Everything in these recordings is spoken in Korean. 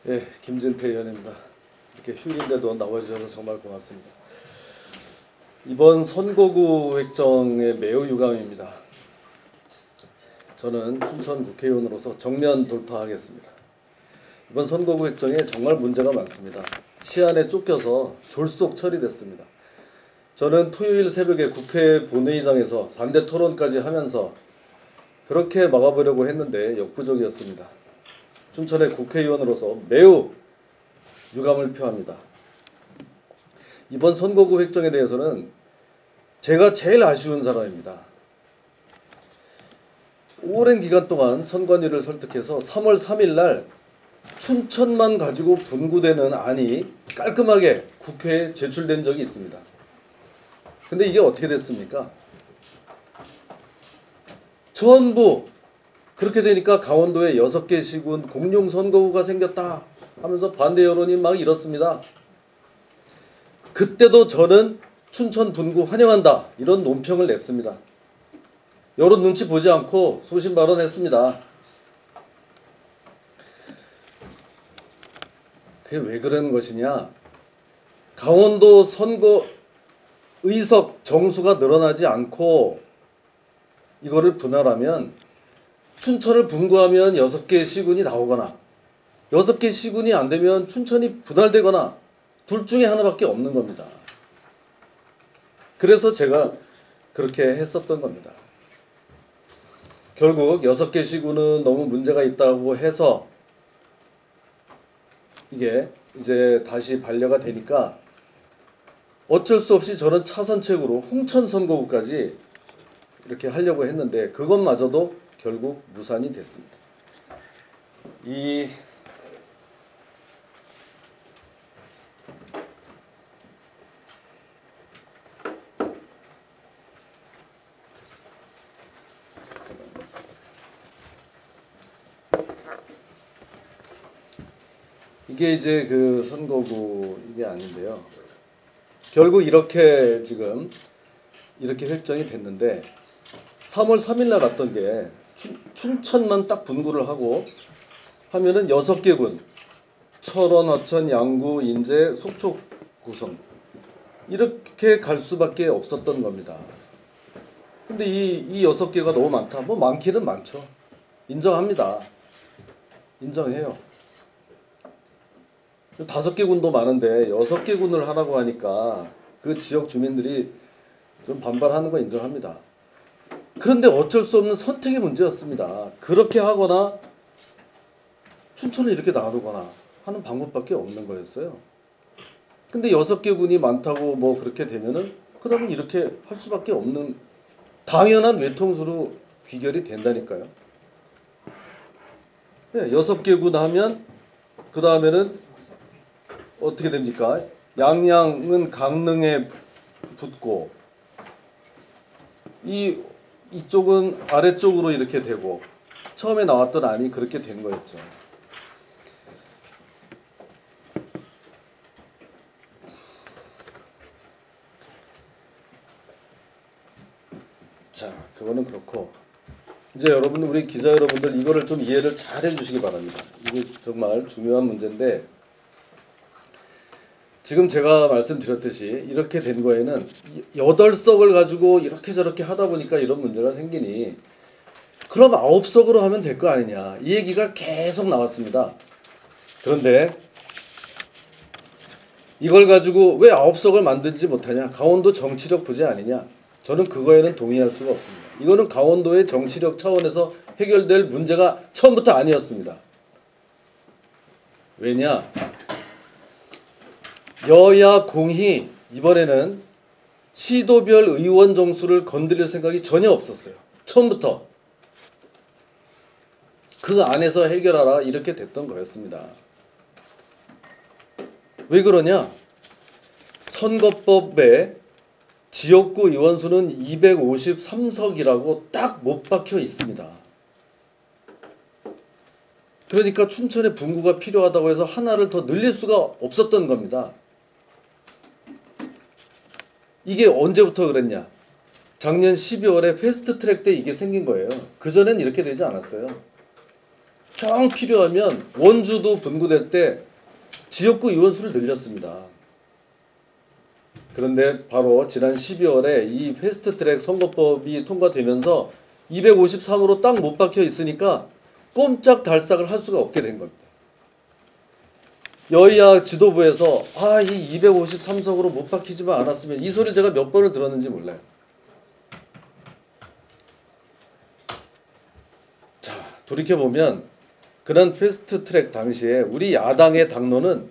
예, 김진태 의원입니다. 이렇게 휴일인데도 나와주셔서 정말 고맙습니다. 이번 선거구 획정에 매우 유감입니다. 저는 춘천 국회의원으로서 정면 돌파하겠습니다. 이번 선거구 획정에 정말 문제가 많습니다. 시한에 쫓겨서 졸속 처리됐습니다. 저는 토요일 새벽에 국회 본회의장에서 반대 토론까지 하면서 그렇게 막아보려고 했는데 역부족이었습니다. 춘천의 국회의원으로서 매우 유감을 표합니다. 이번 선거구 획정에 대해서는 제가 제일 아쉬운 사람입니다. 오랜 기간 동안 선관위를 설득해서 3월 3일 날 춘천만 가지고 분구되는 안이 깔끔하게 국회에 제출된 적이 있습니다. 근데 이게 어떻게 됐습니까? 전부 그렇게 되니까 강원도에 6개 시군 공용 선거구가 생겼다 하면서 반대 여론이 막 일었습니다. 그때도 저는 춘천 분구 환영한다 이런 논평을 냈습니다. 여론 눈치 보지 않고 소신 발언했습니다. 그게 왜 그런 것이냐? 강원도 선거 의석 정수가 늘어나지 않고 이거를 분할하면 춘천을 분구하면 6개 시군이 나오거나 6개 시군이 안 되면 춘천이 분할되거나 둘 중에 하나밖에 없는 겁니다. 그래서 제가 그렇게 했었던 겁니다. 결국 6개 시군은 너무 문제가 있다고 해서 이게 이제 다시 반려가 되니까 어쩔 수 없이 저는 차선책으로 홍천 선거구까지 이렇게 하려고 했는데 그것마저도 결국 무산이 됐습니다. 이게 이제 그 선거구 이게 아닌데요. 결국 이렇게 지금 이렇게 획정이 됐는데 3월 3일 날 왔던 게 춘천만 딱 분구를 하고 하면은 6개 군 철원, 하천, 양구, 인제, 속초, 구성 이렇게 갈 수밖에 없었던 겁니다. 근데 이 6개가 너무 많다. 뭐 많기는 많죠. 인정합니다. 인정해요. 5개 군도 많은데 6개 군을 하라고 하니까 그 지역 주민들이 좀 반발하는 거 인정합니다. 그런데 어쩔 수 없는 선택의 문제였습니다. 그렇게 하거나 춘천을 이렇게 놔두거나 하는 방법밖에 없는 거였어요. 근데 6개 군이 많다고 뭐 그렇게 되면은 그다음에 이렇게 할 수밖에 없는 당연한 외통수로 귀결이 된다니까요. 네, 6개 군 하면 그 다음에는 어떻게 됩니까? 양양은 강릉에 붙고 이쪽은 아래쪽으로 이렇게 되고 처음에 나왔던 안이 그렇게 된 거였죠. 자, 그거는 그렇고 이제 여러분들 우리 기자 여러분들 이거를 좀 이해를 잘 해주시기 바랍니다. 이게 정말 중요한 문제인데 지금 제가 말씀드렸듯이 이렇게 된 거에는 8석을 가지고 이렇게 저렇게 하다 보니까 이런 문제가 생기니 그럼 9석으로 하면 될 거 아니냐 이 얘기가 계속 나왔습니다. 그런데 이걸 가지고 왜 9석을 만들지 못하냐, 강원도 정치력 부재 아니냐, 저는 그거에는 동의할 수가 없습니다. 이거는 강원도의 정치력 차원에서 해결될 문제가 처음부터 아니었습니다. 왜냐, 여야 공히 이번에는 시도별 의원 정수를 건드릴 생각이 전혀 없었어요. 처음부터 그 안에서 해결하라 이렇게 됐던 거였습니다. 왜 그러냐? 선거법에 지역구 의원 수는 253석이라고 딱 못 박혀 있습니다. 그러니까 춘천에 분구가 필요하다고 해서 하나를 더 늘릴 수가 없었던 겁니다. 이게 언제부터 그랬냐? 작년 12월에 패스트트랙 때 이게 생긴 거예요. 그전엔 이렇게 되지 않았어요. 정 필요하면 원주도 분구될 때 지역구 의원 수를 늘렸습니다. 그런데 바로 지난 12월에 이 패스트트랙 선거법이 통과되면서 253으로 딱 못 박혀 있으니까 꼼짝달싹을 할 수가 없게 된 겁니다. 여야 지도부에서 이 253석으로 못 박히지만 않았으면, 이 소리를 제가 몇 번을 들었는지 몰라요. 자, 돌이켜보면 그런 패스트트랙 당시에 우리 야당의 당론은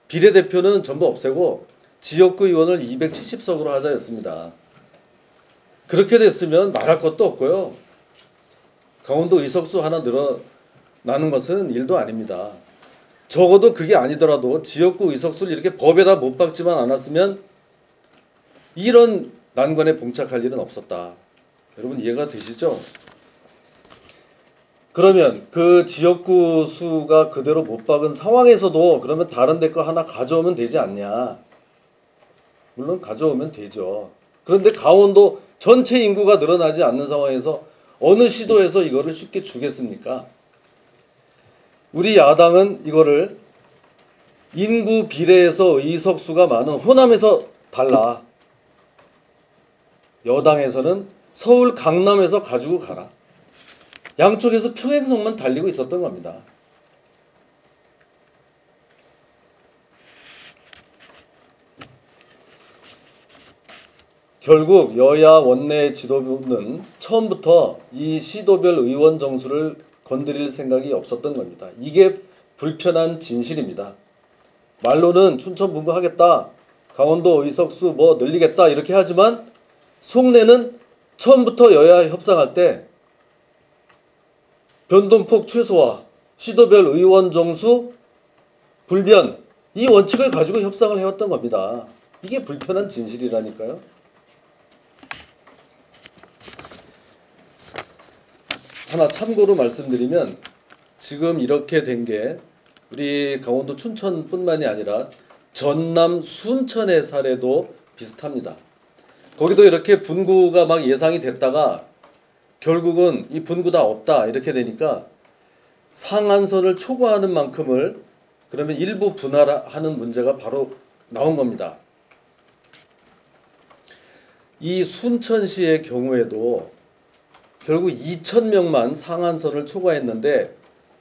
비례대표는 전부 없애고 지역구 의원을 270석으로 하자였습니다. 그렇게 됐으면 말할 것도 없고요. 강원도 의석수 하나 늘어나는 것은 일도 아닙니다. 적어도 그게 아니더라도 지역구 의석수를 이렇게 법에다 못 박지만 않았으면 이런 난관에 봉착할 일은 없었다. 여러분 이해가 되시죠? 그러면 그 지역구 수가 그대로 못 박은 상황에서도 그러면 다른 데 거 하나 가져오면 되지 않냐? 물론 가져오면 되죠. 그런데 강원도 전체 인구가 늘어나지 않는 상황에서 어느 시도에서 이거를 쉽게 주겠습니까? 우리 야당은 이거를 인구 비례에서 의석수가 많은 호남에서 달라. 여당에서는 서울 강남에서 가지고 가라. 양쪽에서 평행선만 달리고 있었던 겁니다. 결국 여야 원내 지도부는 처음부터 이 시도별 의원 정수를 건드릴 생각이 없었던 겁니다. 이게 불편한 진실입니다. 말로는 춘천 분구하겠다, 강원도 의석수 늘리겠다 이렇게 하지만 속내는 처음부터 여야 협상할 때 변동폭 최소화, 시도별 의원 정수 불변, 이 원칙을 가지고 협상을 해왔던 겁니다. 이게 불편한 진실이라니까요. 하나 참고로 말씀드리면 지금 이렇게 된 게 우리 강원도 춘천뿐만이 아니라 전남 순천의 사례도 비슷합니다. 거기도 이렇게 분구가 막 예상이 됐다가 결국은 이 분구 다 없다 이렇게 되니까 상한선을 초과하는 만큼을 그러면 일부 분할하는 문제가 바로 나온 겁니다. 이 순천시의 경우에도 결국 2,000명만 상한선을 초과했는데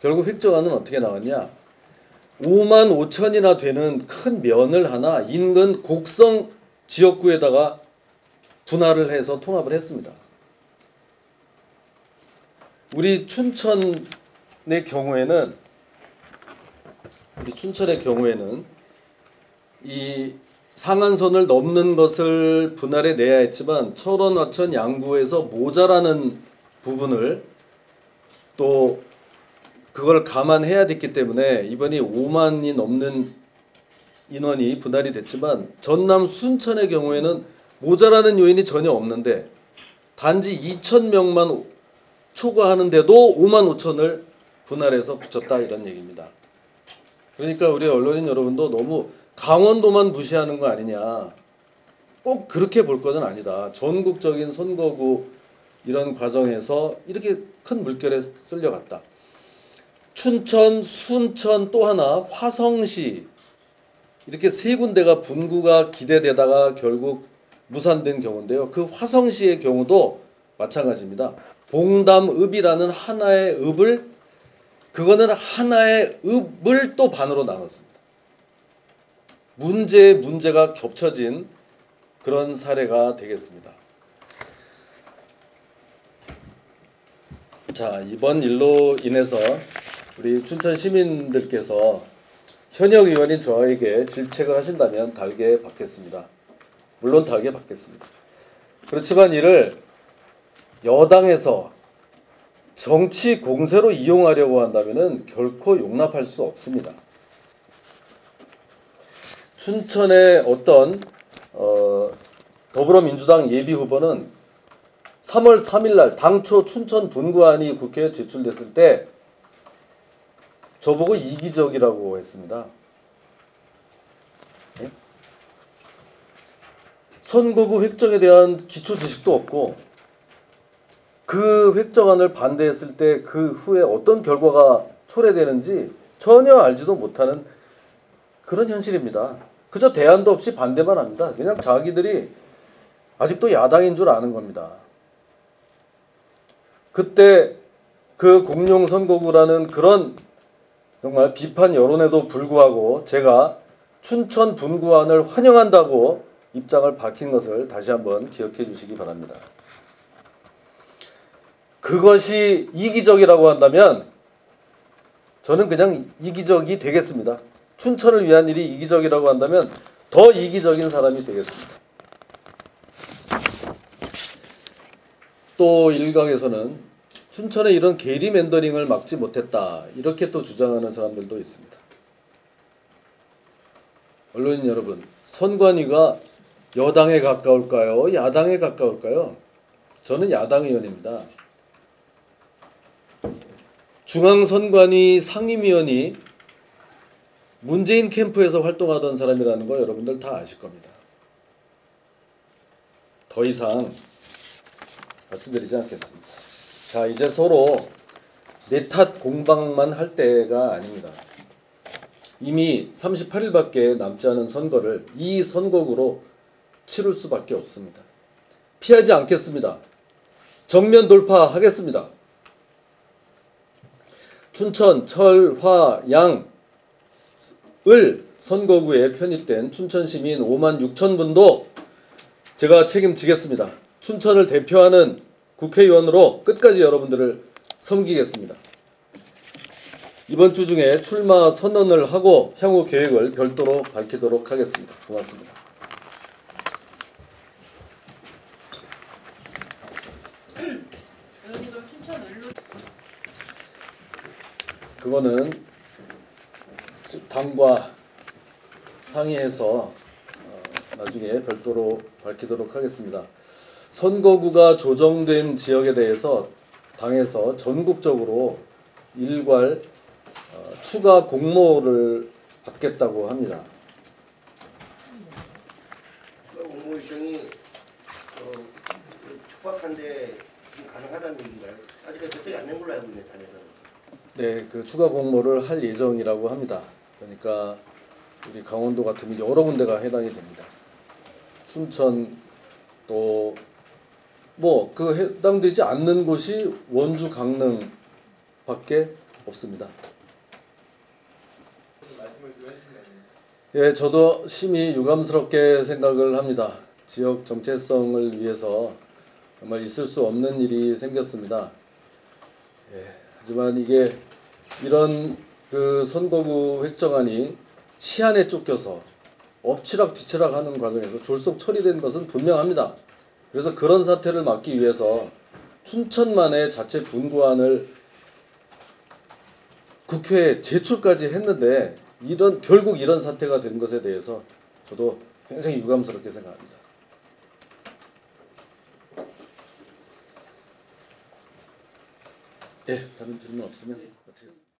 결국 획정안은 어떻게 나왔냐? 5만 5천이나 되는 큰 면을 하나 인근 곡성 지역구에다가 분할을 해서 통합을 했습니다. 우리 춘천의 경우에는 이 상한선을 넘는 것을 분할해 내야 했지만 철원, 화천, 양구에서 모자라는 부분을 또 그걸 감안해야 됐기 때문에 이번이 5만이 넘는 인원이 분할이 됐지만 전남 순천의 경우에는 모자라는 요인이 전혀 없는데 단지 2,000명만 초과하는데도 5만 5천을 분할해서 붙였다 이런 얘기입니다. 그러니까 우리 언론인 여러분도 너무 강원도만 무시하는 거 아니냐, 꼭 그렇게 볼 것은 아니다. 전국적인 선거구 이런 과정에서 이렇게 큰 물결에 쓸려갔다. 춘천, 순천, 또 하나 화성시, 이렇게 세 군데가 분구가 기대되다가 결국 무산된 경우인데요. 그 화성시의 경우도 마찬가지입니다. 봉담읍이라는 하나의 읍을, 그거는 하나의 읍을 또 반으로 나눴습니다. 문제에 문제가 겹쳐진 그런 사례가 되겠습니다. 자, 이번 일로 인해서 우리 춘천 시민들께서 현역 의원인 저에게 질책을 하신다면 달게 받겠습니다. 물론 달게 받겠습니다. 그렇지만 이를 여당에서 정치 공세로 이용하려고 한다면 결코 용납할 수 없습니다. 춘천의 어떤 더불어민주당 예비후보는 3월 3일날 당초 춘천 분구안이 국회에 제출됐을 때 저보고 이기적이라고 했습니다. 네? 선거구 획정에 대한 기초 지식도 없고 그 획정안을 반대했을 때 그 후에 어떤 결과가 초래되는지 전혀 알지도 못하는 그런 현실입니다. 그저 대안도 없이 반대만 합니다. 그냥 자기들이 아직도 야당인 줄 아는 겁니다. 그때 그 공룡선거구라는 그런 정말 비판 여론에도 불구하고 제가 춘천 분구안을 환영한다고 입장을 밝힌 것을 다시 한번 기억해 주시기 바랍니다. 그것이 이기적이라고 한다면 저는 그냥 이기적이 되겠습니다. 춘천을 위한 일이 이기적이라고 한다면 더 이기적인 사람이 되겠습니다. 또 일각에서는 춘천의 이런 게리맨더링을 막지 못했다 이렇게 또 주장하는 사람들도 있습니다. 언론인 여러분, 선관위가 여당에 가까울까요? 야당에 가까울까요? 저는 야당 의원입니다. 중앙선관위 상임위원이 문재인 캠프에서 활동하던 사람이라는 거 여러분들 다 아실 겁니다. 더 이상 말씀드리지 않겠습니다. 자, 이제 서로 내 탓 공방만 할 때가 아닙니다. 이미 38일밖에 남지 않은 선거를 이 선거구로 치를 수밖에 없습니다. 피하지 않겠습니다. 정면 돌파하겠습니다. 춘천, 철, 화, 양, 을 선거구에 편입된 춘천 시민 5만 6천 분도 제가 책임지겠습니다. 춘천을 대표하는 국회의원으로 끝까지 여러분들을 섬기겠습니다. 이번 주 중에 출마 선언을 하고 향후 계획을 별도로 밝히도록 하겠습니다. 고맙습니다. 그거는 당과 상의해서 나중에 별도로 밝히도록 하겠습니다. 선거구가 조정된 지역에 대해서 당에서 전국적으로 일괄 추가 공모를 받겠다고 합니다. 추가 공모 일정이 촉박한데 가능하다는 얘기인가요? 아직 결정이 안 된 걸로 알고 있는 당에서는. 네, 그 추가 공모를 할 예정이라고 합니다. 그러니까 우리 강원도 같으면 여러 군데가 해당이 됩니다. 춘천 또 뭐 그 해당되지 않는 곳이 원주 강릉밖에 없습니다. 예, 저도 심히 유감스럽게 생각을 합니다. 지역 정체성을 위해서 정말 있을 수 없는 일이 생겼습니다. 예, 하지만 이게 이런 그 선거구 획정안이 시한에 쫓겨서 엎치락 뒤치락 하는 과정에서 졸속 처리된 것은 분명합니다. 그래서 그런 사태를 막기 위해서 춘천만의 자체 분구안을 국회에 제출까지 했는데 결국 이런 사태가 된 것에 대해서 저도 굉장히 유감스럽게 생각합니다. 네, 다른 질문 없으면 마치겠습니다.